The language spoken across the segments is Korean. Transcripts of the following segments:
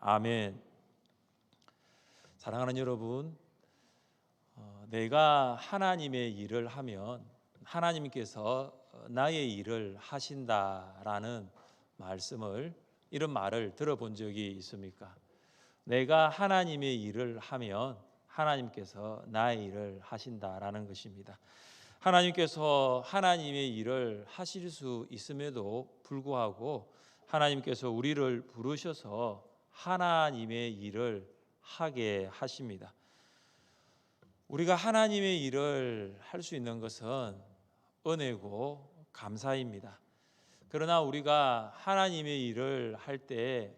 아멘. 사랑하는 여러분, 내가 하나님의 일을 하면 하나님께서 나의 일을 하신다라는 이런 말을 들어본 적이 있습니까? 내가 하나님의 일을 하면 하나님께서 나의 일을 하신다라는 것입니다. 하나님께서 하나님의 일을 하실 수 있음에도 불구하고 하나님께서 우리를 부르셔서 하나님의 일을 하게 하십니다. 우리가 하나님의 일을 할 수 있는 것은 은혜고 감사입니다. 그러나 우리가 하나님의 일을 할 때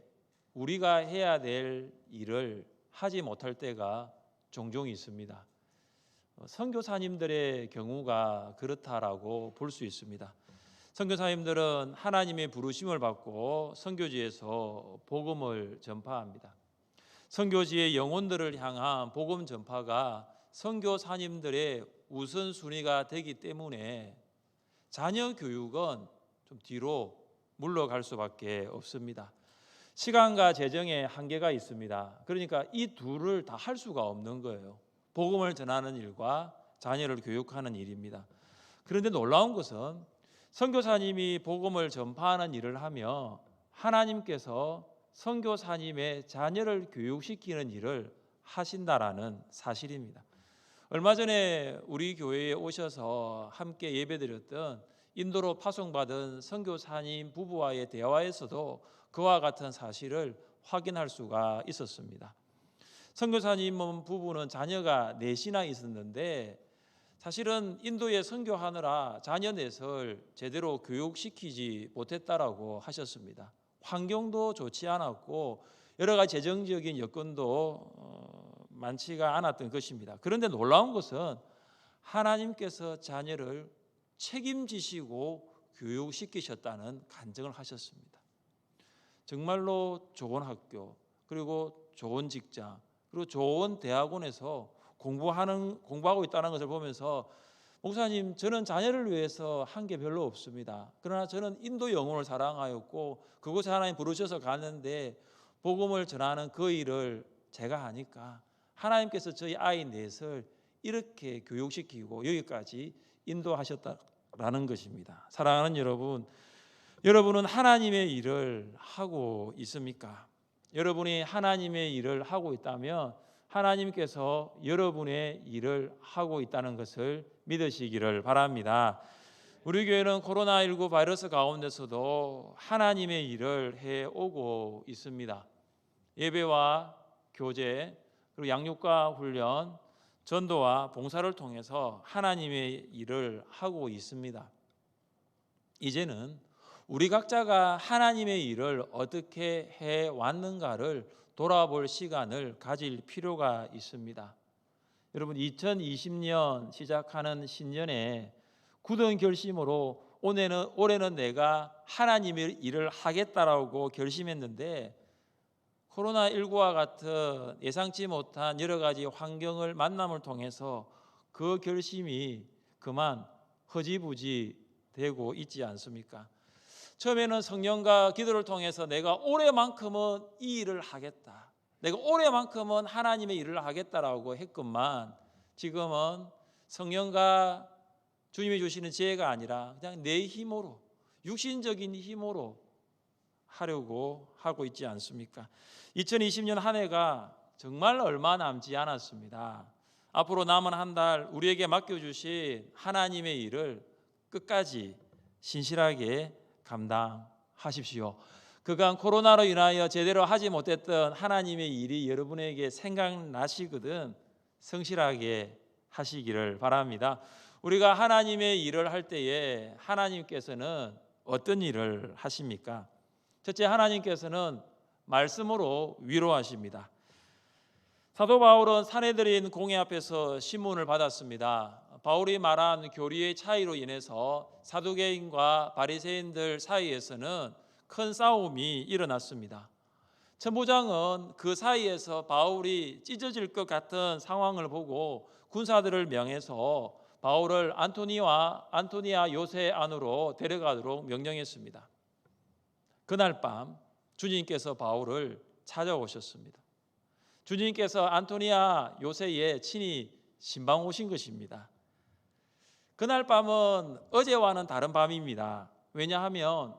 우리가 해야 될 일을 하지 못할 때가 종종 있습니다. 선교사님들의 경우가 그렇다라고 볼 수 있습니다. 선교사님들은 하나님의 부르심을 받고 선교지에서 복음을 전파합니다. 선교지의 영혼들을 향한 복음 전파가 선교사님들의 우선순위가 되기 때문에 자녀 교육은 좀 뒤로 물러갈 수밖에 없습니다. 시간과 재정에 한계가 있습니다. 그러니까 이 둘을 다 할 수가 없는 거예요. 복음을 전하는 일과 자녀를 교육하는 일입니다. 그런데 놀라운 것은 선교사님이 복음을 전파하는 일을 하며 하나님께서 선교사님의 자녀를 교육시키는 일을 하신다라는 사실입니다. 얼마 전에 우리 교회에 오셔서 함께 예배드렸던 인도로 파송받은 선교사님 부부와의 대화에서도 그와 같은 사실을 확인할 수가 있었습니다. 선교사님 부부는 자녀가 넷이나 있었는데 사실은 인도에 선교하느라 자녀 넷을 제대로 교육시키지 못했다라고 하셨습니다. 환경도 좋지 않았고 여러 가지 재정적인 여건도 많지가 않았던 것입니다. 그런데 놀라운 것은 하나님께서 자녀를 책임지시고 교육시키셨다는 간증을 하셨습니다. 정말로 좋은 학교, 그리고 좋은 직장, 그리고 좋은 대학원에서 공부하고 있다는 것을 보면서 목사님, 저는 자녀를 위해서 한 게 별로 없습니다. 그러나 저는 인도 영혼을 사랑하였고 그곳에 하나님 부르셔서 가는데 복음을 전하는 그 일을 제가 하니까 하나님께서 저희 아이 넷을 이렇게 교육시키고 여기까지 인도하셨다라는 것입니다. 사랑하는 여러분, 여러분은 하나님의 일을 하고 있습니까? 여러분이 하나님의 일을 하고 있다면 하나님께서 여러분의 일을 하고 있다는 것을 믿으시기를 바랍니다. 우리 교회는 코로나19 바이러스 가운데서도 하나님의 일을 해오고 있습니다. 예배와 교제, 그리고 양육과 훈련, 전도와 봉사를 통해서 하나님의 일을 하고 있습니다. 이제는 우리 각자가 하나님의 일을 어떻게 해왔는가를 돌아볼 시간을 가질 필요가 있습니다. 여러분, 2020년 시작하는 신년에 굳은 결심으로 올해는 내가 하나님의 일을 하겠다라고 결심했는데 코로나19와 같은 예상치 못한 여러 가지 만남을 통해서 그 결심이 그만 허지부지 되고 있지 않습니까? 처음에는 성령과 기도를 통해서 내가 올해만큼은 이 일을 하겠다, 내가 올해만큼은 하나님의 일을 하겠다라고 했건만 지금은 성령과 주님이 주시는 지혜가 아니라 그냥 내 힘으로, 육신적인 힘으로 하려고 하고 있지 않습니까? 2020년 한 해가 정말 얼마 남지 않았습니다. 앞으로 남은 한 달 우리에게 맡겨주신 하나님의 일을 끝까지 신실하게 감당하십시오. 그간 코로나로 인하여 제대로 하지 못했던 하나님의 일이 여러분에게 생각나시거든 성실하게 하시기를 바랍니다. 우리가 하나님의 일을 할 때에 하나님께서는 어떤 일을 하십니까? 첫째, 하나님께서는 말씀으로 위로하십니다. 사도 바울은 사내들인 공회 앞에서 신문을 받았습니다. 바울이 말한 교리의 차이로 인해서 사두개인과 바리새인들 사이에서는 큰 싸움이 일어났습니다. 천부장은 그 사이에서 바울이 찢어질 것 같은 상황을 보고 군사들을 명해서 바울을 안토니아 요새 안으로 데려가도록 명령했습니다. 그날 밤 주님께서 바울을 찾아오셨습니다. 주님께서 안토니아 요새에 친히 신방 오신 것입니다. 그날 밤은 어제와는 다른 밤입니다. 왜냐하면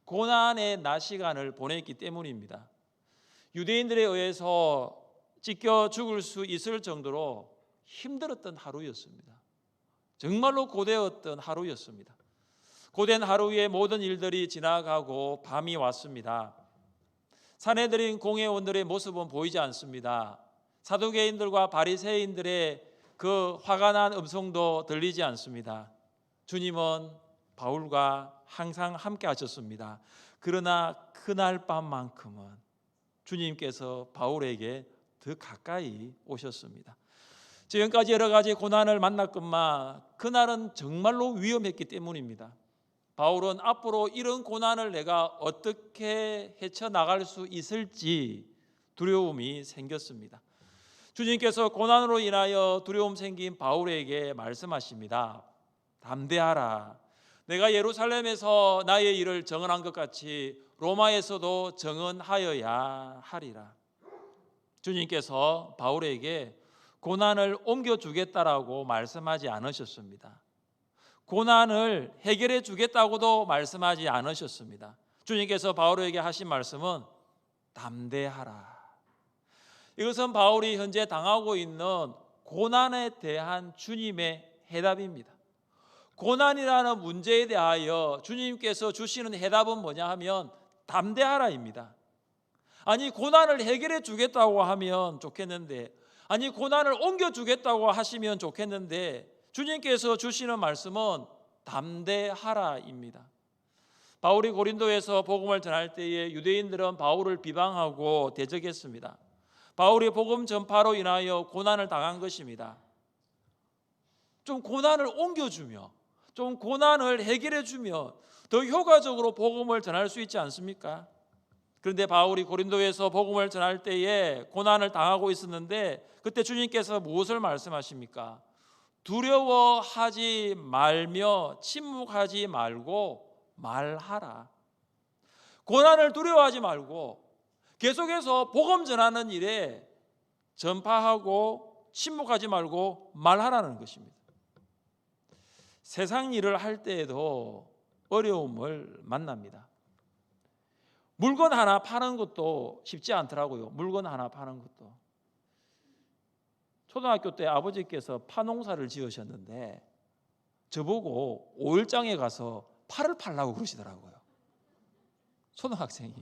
고난의 낮 시간을 보냈기 때문입니다. 유대인들에 의해서 찢겨 죽을 수 있을 정도로 힘들었던 하루였습니다. 정말로 고되었던 하루였습니다. 고된 하루의 모든 일들이 지나가고 밤이 왔습니다. 산해드린 공회원들의 모습은 보이지 않습니다. 사두개인들과 바리새인들의 그 화가 난 음성도 들리지 않습니다. 주님은 바울과 항상 함께 하셨습니다. 그러나 그날 밤만큼은 주님께서 바울에게 더 가까이 오셨습니다. 지금까지 여러 가지 고난을 만났건만 그날은 정말로 위험했기 때문입니다. 바울은 앞으로 이런 고난을 내가 어떻게 헤쳐나갈 수 있을지 두려움이 생겼습니다. 주님께서 고난으로 인하여 두려움 생긴 바울에게 말씀하십니다. 담대하라. 내가 예루살렘에서 나의 일을 정언한 것 같이 로마에서도 정언하여야 하리라. 주님께서 바울에게 고난을 옮겨주겠다라고 말씀하지 않으셨습니다. 고난을 해결해 주겠다고도 말씀하지 않으셨습니다. 주님께서 바울에게 하신 말씀은 담대하라. 이것은 바울이 현재 당하고 있는 고난에 대한 주님의 해답입니다. 고난이라는 문제에 대하여 주님께서 주시는 해답은 뭐냐 하면 담대하라입니다. 아니 고난을 해결해 주겠다고 하면 좋겠는데, 아니 고난을 옮겨 주겠다고 하시면 좋겠는데 주님께서 주시는 말씀은 담대하라입니다. 바울이 고린도에서 복음을 전할 때에 유대인들은 바울을 비방하고 대적했습니다. 바울이 복음 전파로 인하여 고난을 당한 것입니다. 좀 고난을 옮겨주며, 좀 고난을 해결해주며 더 효과적으로 복음을 전할 수 있지 않습니까? 그런데 바울이 고린도에서 복음을 전할 때에 고난을 당하고 있었는데 그때 주님께서 무엇을 말씀하십니까? 두려워하지 말며 침묵하지 말고 말하라. 고난을 두려워하지 말고 계속해서 복음 전하는 일에 전파하고 침묵하지 말고 말하라는 것입니다. 세상 일을 할 때에도 어려움을 만납니다. 물건 하나 파는 것도 쉽지 않더라고요. 물건 하나 파는 것도. 초등학교 때 아버지께서 파농사를 지으셨는데 저보고 5일장에 가서 파를 팔라고 그러시더라고요. 초등학생이.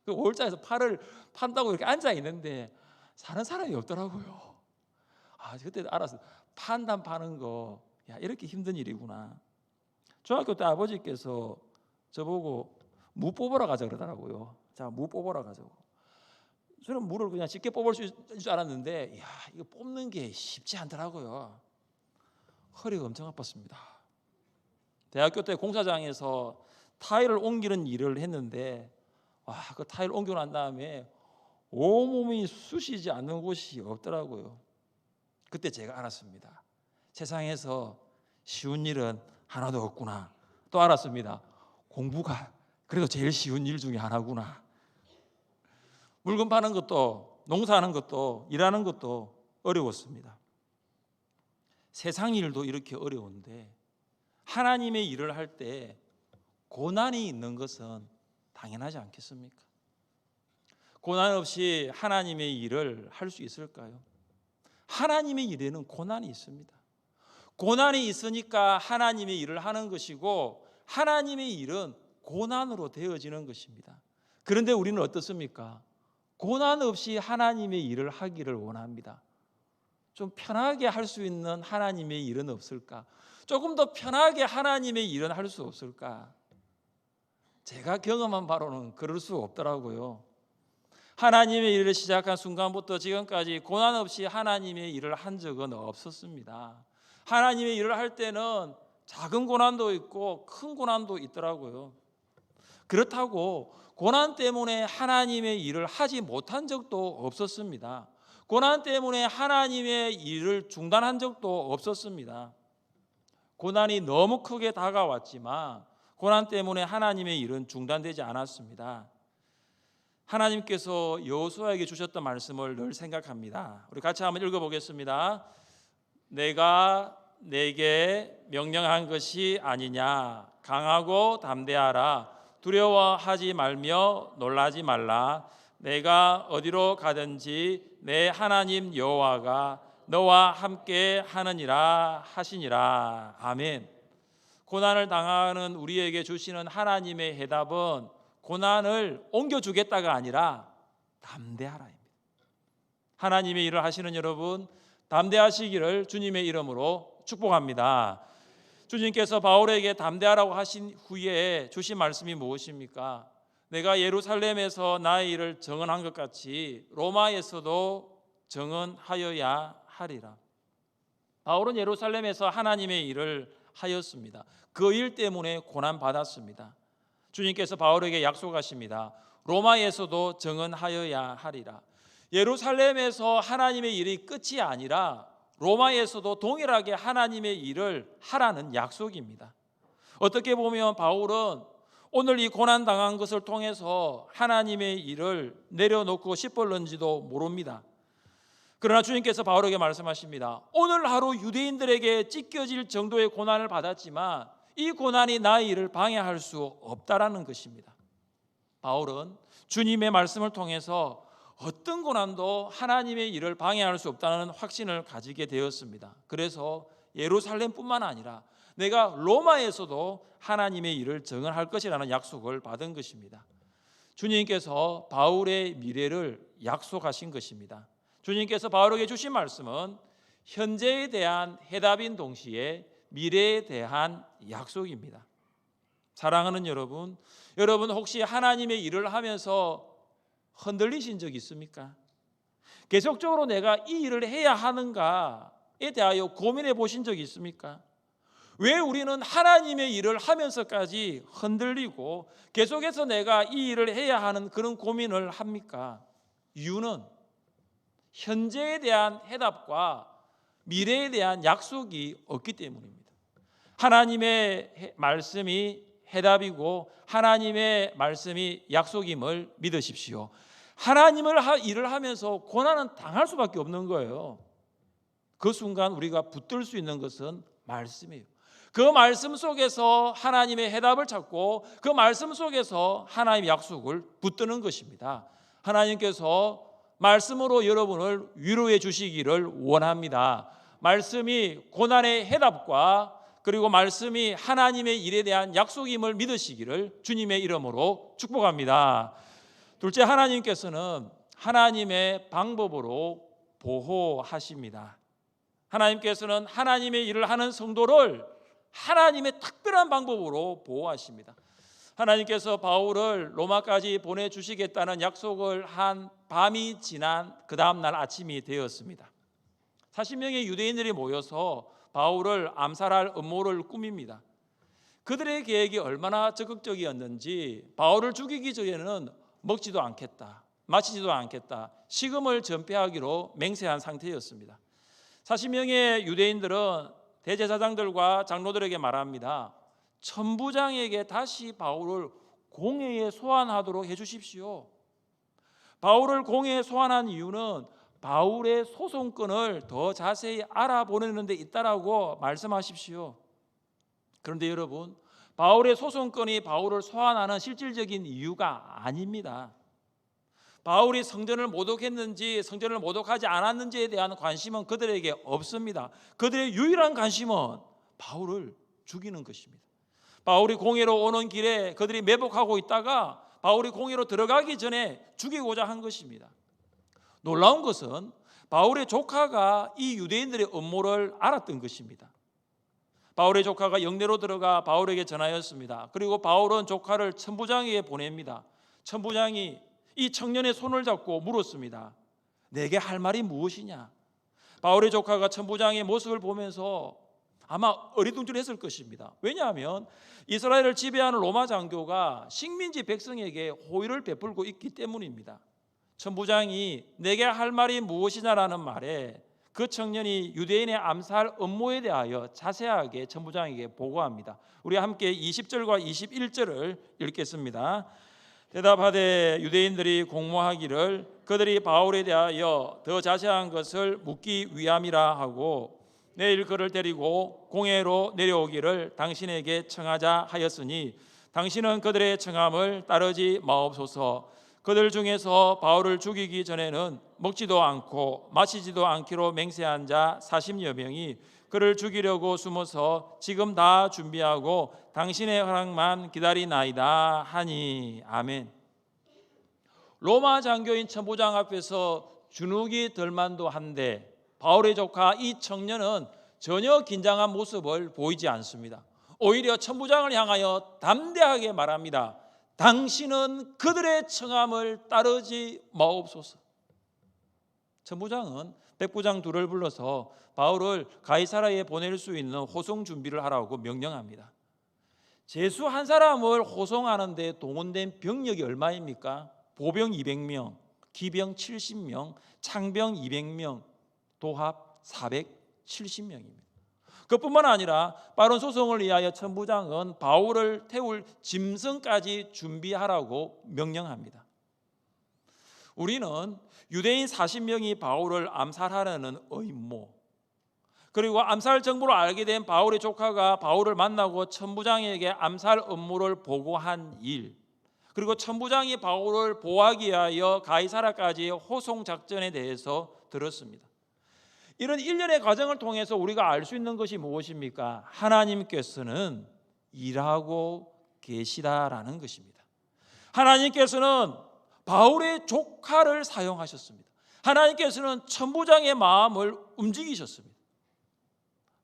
그 5일장에서 파를 판다고 이렇게 앉아 있는데 사는 사람이 없더라고요. 그때 알았어요. 판단 파는 거, 이렇게 힘든 일이구나. 중학교 때 아버지께서 저보고 무 뽑으러 가자 그러더라고요. 자, 무 뽑으러 가자고. 저는 무를 그냥 쉽게 뽑을 수 있을 줄 알았는데, 이거 뽑는 게 쉽지 않더라고요. 허리가 엄청 아팠습니다. 대학교 때 공사장에서 타일을 옮기는 일을 했는데, 그 타일 옮겨 난 다음에 온몸이 쑤시지 않는 곳이 없더라고요. 그때 제가 알았습니다. 세상에서 쉬운 일은 하나도 없구나. 또 알았습니다. 공부가 그래도 제일 쉬운 일 중에 하나구나. 물건 파는 것도, 농사하는 것도, 일하는 것도 어려웠습니다. 세상 일도 이렇게 어려운데 하나님의 일을 할 때 고난이 있는 것은 당연하지 않겠습니까? 고난 없이 하나님의 일을 할 수 있을까요? 하나님의 일에는 고난이 있습니다. 고난이 있으니까 하나님의 일을 하는 것이고 하나님의 일은 고난으로 되어지는 것입니다. 그런데 우리는 어떻습니까? 고난 없이 하나님의 일을 하기를 원합니다. 좀 편하게 할 수 있는 하나님의 일은 없을까? 조금 더 편하게 하나님의 일은 할 수 없을까? 제가 경험한 바로는 그럴 수 없더라고요. 하나님의 일을 시작한 순간부터 지금까지 고난 없이 하나님의 일을 한 적은 없었습니다. 하나님의 일을 할 때는 작은 고난도 있고 큰 고난도 있더라고요. 그렇다고 고난 때문에 하나님의 일을 하지 못한 적도 없었습니다. 고난 때문에 하나님의 일을 중단한 적도 없었습니다. 고난이 너무 크게 다가왔지만 고난 때문에 하나님의 일은 중단되지 않았습니다. 하나님께서 여호수아에게 주셨던 말씀을 늘 생각합니다. 우리 같이 한번 읽어보겠습니다. 내가 내게 명령한 것이 아니냐. 강하고 담대하라. 두려워하지 말며 놀라지 말라. 내가 어디로 가든지 내 하나님 여호와가 너와 함께 하느니라 하시니라. 아멘. 고난을 당하는 우리에게 주시는 하나님의 해답은 고난을 옮겨주겠다가 아니라 담대하라입니다. 하나님의 일을 하시는 여러분, 담대하시기를 주님의 이름으로 축복합니다. 주님께서 바울에게 담대하라고 하신 후에 주신 말씀이 무엇입니까? 내가 예루살렘에서 나의 일을 정언한 것 같이 로마에서도 정언하여야 하리라. 바울은 예루살렘에서 하나님의 일을 하였습니다. 그 일 때문에 고난받았습니다. 주님께서 바울에게 약속하십니다. 로마에서도 정언하여야 하리라. 예루살렘에서 하나님의 일이 끝이 아니라 로마에서도 동일하게 하나님의 일을 하라는 약속입니다. 어떻게 보면 바울은 오늘 이 고난당한 것을 통해서 하나님의 일을 내려놓고 싶었는지도 모릅니다. 그러나 주님께서 바울에게 말씀하십니다. 오늘 하루 유대인들에게 찢겨질 정도의 고난을 받았지만 이 고난이 나의 일을 방해할 수 없다라는 것입니다. 바울은 주님의 말씀을 통해서 어떤 고난도 하나님의 일을 방해할 수 없다는 확신을 가지게 되었습니다. 그래서 예루살렘뿐만 아니라 내가 로마에서도 하나님의 일을 정언할 것이라는 약속을 받은 것입니다. 주님께서 바울의 미래를 약속하신 것입니다. 주님께서 바울에게 주신 말씀은 현재에 대한 해답인 동시에 미래에 대한 약속입니다. 사랑하는 여러분, 여러분 혹시 하나님의 일을 하면서 흔들리신 적 있습니까? 계속적으로 내가 이 일을 해야 하는가에 대하여 고민해 보신 적이 있습니까? 왜 우리는 하나님의 일을 하면서까지 흔들리고 계속해서 내가 이 일을 해야 하는 그런 고민을 합니까? 이유는 현재에 대한 해답과 미래에 대한 약속이 없기 때문입니다. 하나님의 말씀이 해답이고 하나님의 말씀이 약속임을 믿으십시오. 하나님을 일을 하면서 고난은 당할 수밖에 없는 거예요. 그 순간 우리가 붙들 수 있는 것은 말씀이에요. 그 말씀 속에서 하나님의 해답을 찾고 그 말씀 속에서 하나님의 약속을 붙드는 것입니다. 하나님께서 말씀으로 여러분을 위로해 주시기를 원합니다. 말씀이 고난의 해답과 그리고 말씀이 하나님의 일에 대한 약속임을 믿으시기를 주님의 이름으로 축복합니다. 둘째, 하나님께서는 하나님의 방법으로 보호하십니다. 하나님께서는 하나님의 일을 하는 성도를 하나님의 특별한 방법으로 보호하십니다. 하나님께서 바울을 로마까지 보내주시겠다는 약속을 한 밤이 지난 그 다음 날 아침이 되었습니다. 40명의 유대인들이 모여서 바울을 암살할 음모를 꾸밉니다. 그들의 계획이 얼마나 적극적이었는지 바울을 죽이기 전에는 먹지도 않겠다, 마시지도 않겠다, 식음을 전폐하기로 맹세한 상태였습니다. 40명의 유대인들은 대제사장들과 장로들에게 말합니다. 천부장에게 다시 바울을 공회에 소환하도록 해주십시오. 바울을 공회에 소환한 이유는 바울의 소송권을 더 자세히 알아보는 데 있다라고 말씀하십시오. 그런데 여러분, 바울의 소송권이 바울을 소환하는 실질적인 이유가 아닙니다. 바울이 성전을 모독했는지 성전을 모독하지 않았는지에 대한 관심은 그들에게 없습니다. 그들의 유일한 관심은 바울을 죽이는 것입니다. 바울이 공회로 오는 길에 그들이 매복하고 있다가 바울이 공회로 들어가기 전에 죽이고자 한 것입니다. 놀라운 것은 바울의 조카가 이 유대인들의 음모를 알았던 것입니다. 바울의 조카가 영내로 들어가 바울에게 전하였습니다. 그리고 바울은 조카를 천부장에게 보냅니다. 천부장이 이 청년의 손을 잡고 물었습니다. 내게 할 말이 무엇이냐? 바울의 조카가 천부장의 모습을 보면서 아마 어리둥절했을 것입니다. 왜냐하면 이스라엘을 지배하는 로마 장교가 식민지 백성에게 호의를 베풀고 있기 때문입니다. 천부장이 내게 할 말이 무엇이냐라는 말에 그 청년이 유대인의 암살 음모에 대하여 자세하게 천부장에게 보고합니다. 우리 함께 20절과 21절을 읽겠습니다. 대답하되 유대인들이 공모하기를 그들이 바울에 대하여 더 자세한 것을 묻기 위함이라 하고 내일 그를 데리고 공회로 내려오기를 당신에게 청하자 하였으니 당신은 그들의 청함을 따르지 마옵소서. 그들 중에서 바울을 죽이기 전에는 먹지도 않고 마시지도 않기로 맹세한 자 40여 명이 그를 죽이려고 숨어서 지금 다 준비하고 당신의 허락만 기다리나이다 하니. 아멘. 로마 장교인 천부장 앞에서 주눅이 들 만도 한데 바울의 조카 이 청년은 전혀 긴장한 모습을 보이지 않습니다. 오히려 천부장을 향하여 담대하게 말합니다. 당신은 그들의 청함을 따르지 마옵소서. 천부장은 백부장 둘을 불러서 바울을 가이사라에 보낼 수 있는 호송 준비를 하라고 명령합니다. 죄수 한 사람을 호송하는데 동원된 병력이 얼마입니까? 보병 200명, 기병 70명, 창병 200명, 도합 470명입니다. 그뿐만 아니라 빠른 소송을 위하여 천부장은 바울을 태울 짐승까지 준비하라고 명령합니다. 우리는 유대인 40명이 바울을 암살하려는 의모, 그리고 암살 정보를 알게 된 바울의 조카가 바울을 만나고 천부장에게 암살 업무를 보고한 일, 그리고 천부장이 바울을 보호하기 위하여 가이사라까지 호송 작전에 대해서 들었습니다. 이런 일련의 과정을 통해서 우리가 알 수 있는 것이 무엇입니까? 하나님께서는 일하고 계시다라는 것입니다. 하나님께서는 바울의 조카를 사용하셨습니다. 하나님께서는 천부장의 마음을 움직이셨습니다.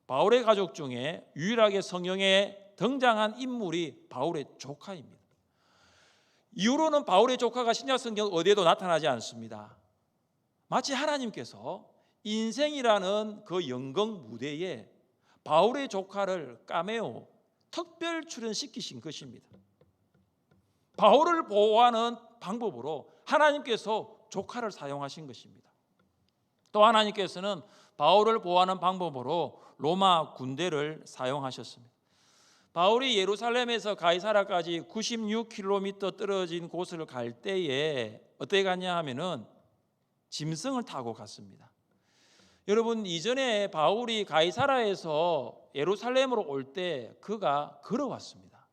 바울의 가족 중에 유일하게 성경에 등장한 인물이 바울의 조카입니다. 이후로는 바울의 조카가 신약 성경 어디에도 나타나지 않습니다. 마치 하나님께서 인생이라는 그 영광 무대에 바울의 조카를 까메오 특별 출연시키신 것입니다. 바울을 보호하는 방법으로 하나님께서 조카를 사용하신 것입니다. 또 하나님께서는 바울을 보호하는 방법으로 로마 군대를 사용하셨습니다. 바울이 예루살렘에서 가이사라까지 96km 떨어진 곳을 갈 때에 어떻게 갔냐 하면은 짐승을 타고 갔습니다. 여러분, 이전에 바울이 가이사라에서 예루살렘으로 올 때 그가 걸어왔습니다.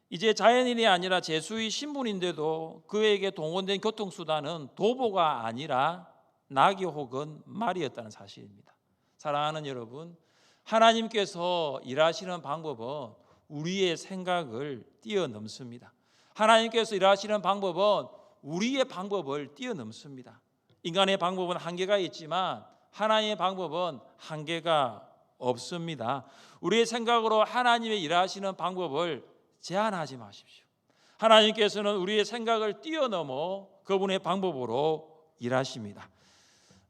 이제 자연인이 아니라 제수의 신분인데도 그에게 동원된 교통수단은 도보가 아니라 나귀 혹은 말이었다는 사실입니다. 사랑하는 여러분, 하나님께서 일하시는 방법은 우리의 생각을 뛰어넘습니다. 하나님께서 일하시는 방법은 우리의 방법을 뛰어넘습니다. 인간의 방법은 한계가 있지만 하나님의 방법은 한계가 없습니다. 우리의 생각으로 하나님의 일하시는 방법을 제한하지 마십시오. 하나님께서는 우리의 생각을 뛰어넘어 그분의 방법으로 일하십니다.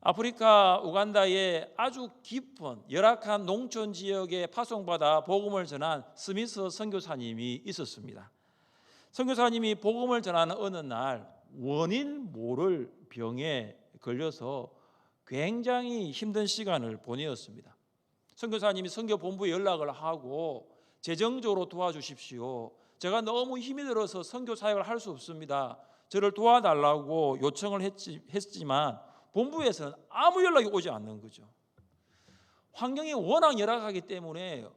아프리카 우간다의 아주 깊은 열악한 농촌 지역에 파송받아 복음을 전한 스미스 선교사님이 있었습니다. 선교사님이 복음을 전하는 어느 날 원인 모를 병에 걸려서 굉장히 힘든 시간을 보내었습니다. 선교사님이 선교본부에 연락을 하고 재정적으로 도와주십시오. 제가 너무 힘이 들어서 선교 사역을 할 수 없습니다. 저를 도와달라고 요청을 했지만 본부에서는 아무 연락이 오지 않는 거죠. 환경이 워낙 열악하기 때문에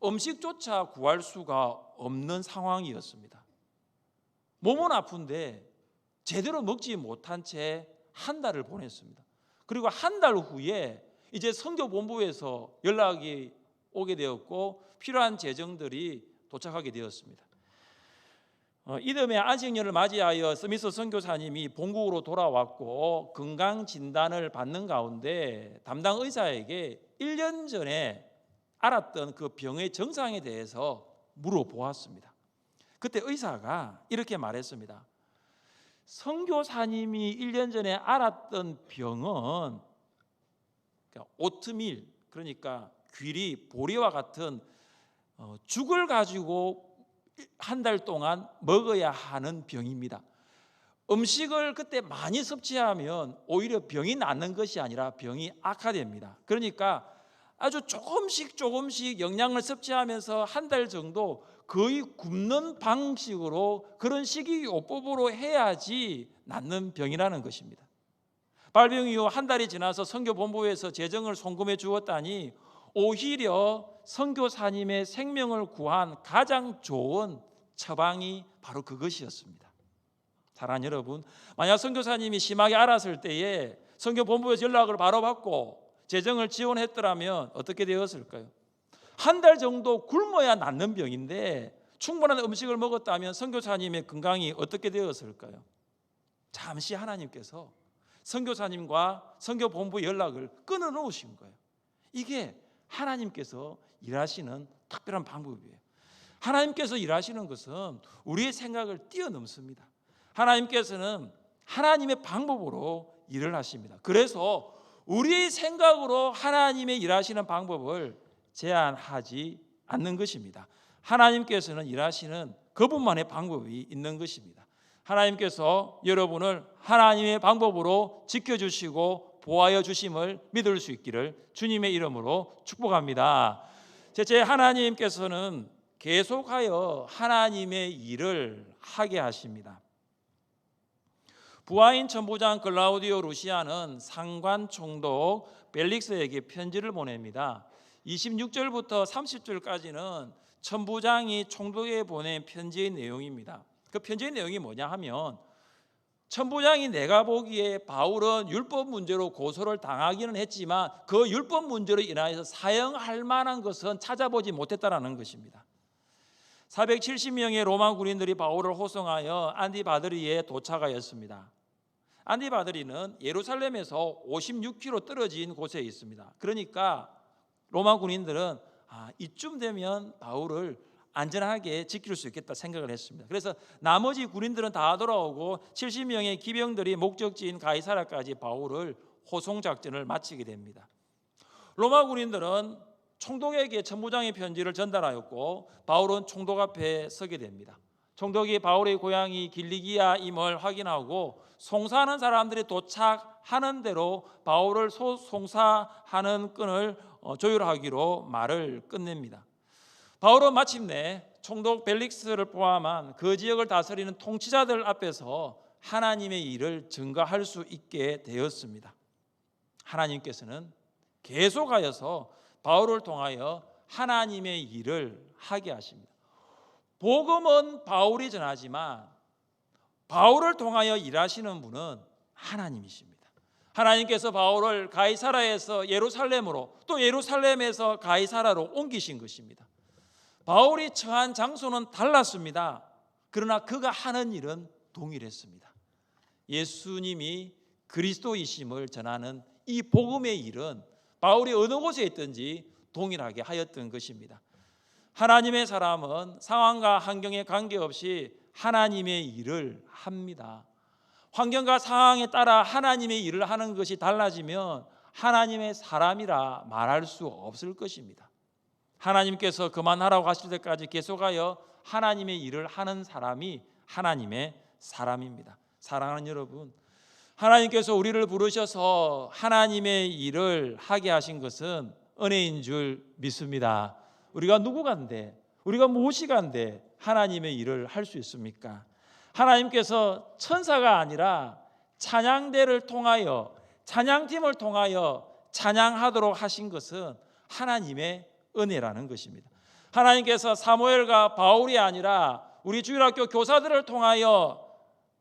음식조차 구할 수가 없는 상황이었습니다. 몸은 아픈데 제대로 먹지 못한 채 한 달을 보냈습니다. 그리고 한 달 후에 이제 선교본부에서 연락이 오게 되었고 필요한 재정들이 도착하게 되었습니다. 이듬해 안식년을 맞이하여 스미스 선교사님이 본국으로 돌아왔고 건강 진단을 받는 가운데 담당 의사에게 1년 전에 알았던 그 병의 증상에 대해서 물어보았습니다. 그때 의사가 이렇게 말했습니다. 선교사님이 1년 전에 알았던 병은 오트밀, 그러니까 귀리, 보리와 같은 죽을 가지고 한 달 동안 먹어야 하는 병입니다. 음식을 그때 많이 섭취하면 오히려 병이 낫는 것이 아니라 병이 악화됩니다. 그러니까 아주 조금씩 영양을 섭취하면서 한 달 정도 거의 굶는 방식으로 그런 식이요법으로 해야지 낫는 병이라는 것입니다. 발병 이후 한 달이 지나서 선교본부에서 재정을 송금해 주었다니 오히려 선교사님의 생명을 구한 가장 좋은 처방이 바로 그것이었습니다. 사랑하는 여러분, 만약 선교사님이 심하게 앓았을 때에 선교본부에서 연락을 바로 받고 재정을 지원했더라면 어떻게 되었을까요? 한 달 정도 굶어야 낫는 병인데 충분한 음식을 먹었다면 선교사님의 건강이 어떻게 되었을까요? 잠시 하나님께서 선교사님과 선교본부 연락을 끊어놓으신 거예요. 이게 하나님께서 일하시는 특별한 방법이에요. 하나님께서 일하시는 것은 우리의 생각을 뛰어넘습니다. 하나님께서는 하나님의 방법으로 일을 하십니다. 그래서 우리의 생각으로 하나님의 일하시는 방법을 제한하지 않는 것입니다. 하나님께서는 일하시는 그분만의 방법이 있는 것입니다. 하나님께서 여러분을 하나님의 방법으로 지켜주시고 보호하여 주심을 믿을 수 있기를 주님의 이름으로 축복합니다. 셋째, 하나님께서는 계속하여 하나님의 일을 하게 하십니다. 부하인 천부장 글라우디오 루시아는 상관 총독 벨릭스에게 편지를 보냅니다. 26절부터 30절까지는 천부장이 총독에게 보낸 편지의 내용입니다. 그 편지의 내용이 뭐냐 하면, 천부장이 내가 보기에 바울은 율법 문제로 고소를 당하기는 했지만 그 율법 문제로 인하여서 사형할 만한 것은 찾아보지 못했다라는 것입니다. 470명의 로마 군인들이 바울을 호송하여 안디바드리에 도착하였습니다. 안디바드리는 예루살렘에서 56km 떨어진 곳에 있습니다. 그러니까 로마 군인들은 이쯤 되면 바울을 안전하게 지킬 수 있겠다 생각을 했습니다. 그래서 나머지 군인들은 다 돌아오고 70명의 기병들이 목적지인 가이사라까지 바울을 호송 작전을 마치게 됩니다. 로마 군인들은 총독에게 천부장의 편지를 전달하였고 바울은 총독 앞에 서게 됩니다. 총독이 바울의 고향이 길리기아임을 확인하고 송사하는 사람들이 도착하는 대로 바울을 송사하는 끈을 조율하기로 말을 끝냅니다. 바울은 마침내 총독 벨릭스를 포함한 그 지역을 다스리는 통치자들 앞에서 하나님의 일을 증거할 수 있게 되었습니다. 하나님께서는 계속하여서 바울을 통하여 하나님의 일을 하게 하십니다. 복음은 바울이 전하지만 바울을 통하여 일하시는 분은 하나님이십니다. 하나님께서 바울을 가이사라에서 예루살렘으로, 또 예루살렘에서 가이사라로 옮기신 것입니다. 바울이 처한 장소는 달랐습니다. 그러나 그가 하는 일은 동일했습니다. 예수님이 그리스도이심을 전하는 이 복음의 일은 바울이 어느 곳에 있든지 동일하게 하였던 것입니다. 하나님의 사람은 상황과 환경에 관계없이 하나님의 일을 합니다. 환경과 상황에 따라 하나님의 일을 하는 것이 달라지면 하나님의 사람이라 말할 수 없을 것입니다. 하나님께서 그만하라고 하실 때까지 계속하여 하나님의 일을 하는 사람이 하나님의 사람입니다. 사랑하는 여러분, 하나님께서 우리를 부르셔서 하나님의 일을 하게 하신 것은 은혜인 줄 믿습니다. 우리가 누구간데, 우리가 무엇이간데 하나님의 일을 할 수 있습니까? 하나님께서 천사가 아니라 찬양대를 통하여, 찬양팀을 통하여 찬양하도록 하신 것은 하나님의 은혜라는 것입니다. 하나님께서 사무엘과 바울이 아니라 우리 주일학교 교사들을 통하여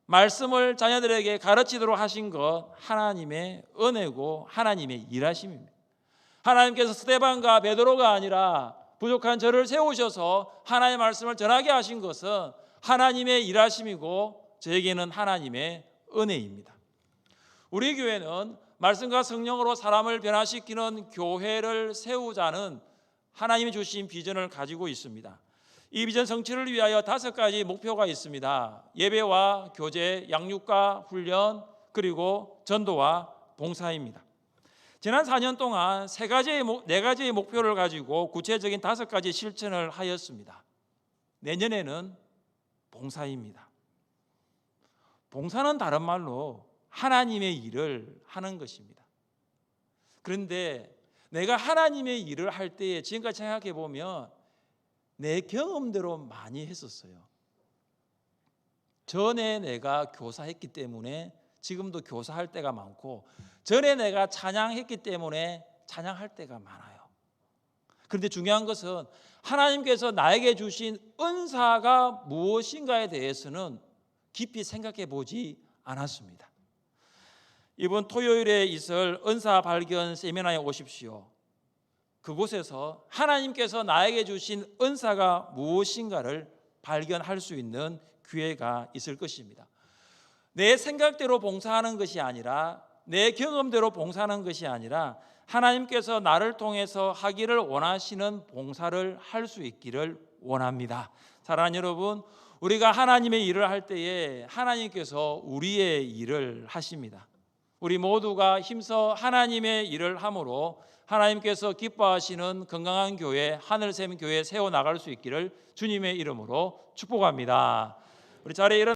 말씀을 자녀들에게 가르치도록 하신 것 하나님의 은혜고 하나님의 일하심입니다. 하나님께서 스데반과 베드로가 아니라 부족한 저를 세우셔서 하나님의 말씀을 전하게 하신 것은 하나님의 일하심이고 저에게는 하나님의 은혜입니다. 우리 교회는 말씀과 성령으로 사람을 변화시키는 교회를 세우자는 하나님이 주신 비전을 가지고 있습니다. 이 비전 성취를 위하여 5가지 목표가 있습니다. 예배와 교제, 양육과 훈련, 그리고 전도와 봉사입니다. 지난 4년 동안 4가지의 목표를 가지고 구체적인 5가지 실천을 하였습니다. 내년에는 봉사입니다. 봉사는 다른 말로 하나님의 일을 하는 것입니다. 그런데 내가 하나님의 일을 할 때에 지금까지 생각해 보면 내 경험대로 많이 했었어요. 전에 내가 교사했기 때문에 지금도 교사할 때가 많고, 전에 내가 찬양했기 때문에 찬양할 때가 많아요. 그런데 중요한 것은 하나님께서 나에게 주신 은사가 무엇인가에 대해서는 깊이 생각해 보지 않았습니다. 이번 토요일에 있을 은사 발견 세미나에 오십시오. 그곳에서 하나님께서 나에게 주신 은사가 무엇인가를 발견할 수 있는 기회가 있을 것입니다. 내 생각대로 봉사하는 것이 아니라, 내 경험대로 봉사하는 것이 아니라 하나님께서 나를 통해서 하기를 원하시는 봉사를 할 수 있기를 원합니다. 사랑하는 여러분, 우리가 하나님의 일을 할 때에 하나님께서 우리의 일을 하십니다. 우리 모두가 힘써 하나님의 일을 함으로 하나님께서 기뻐하시는 건강한 교회, 하늘샘 교회 세워나갈 수 있기를 주님의 이름으로 축복합니다. 우리 자리에 일어나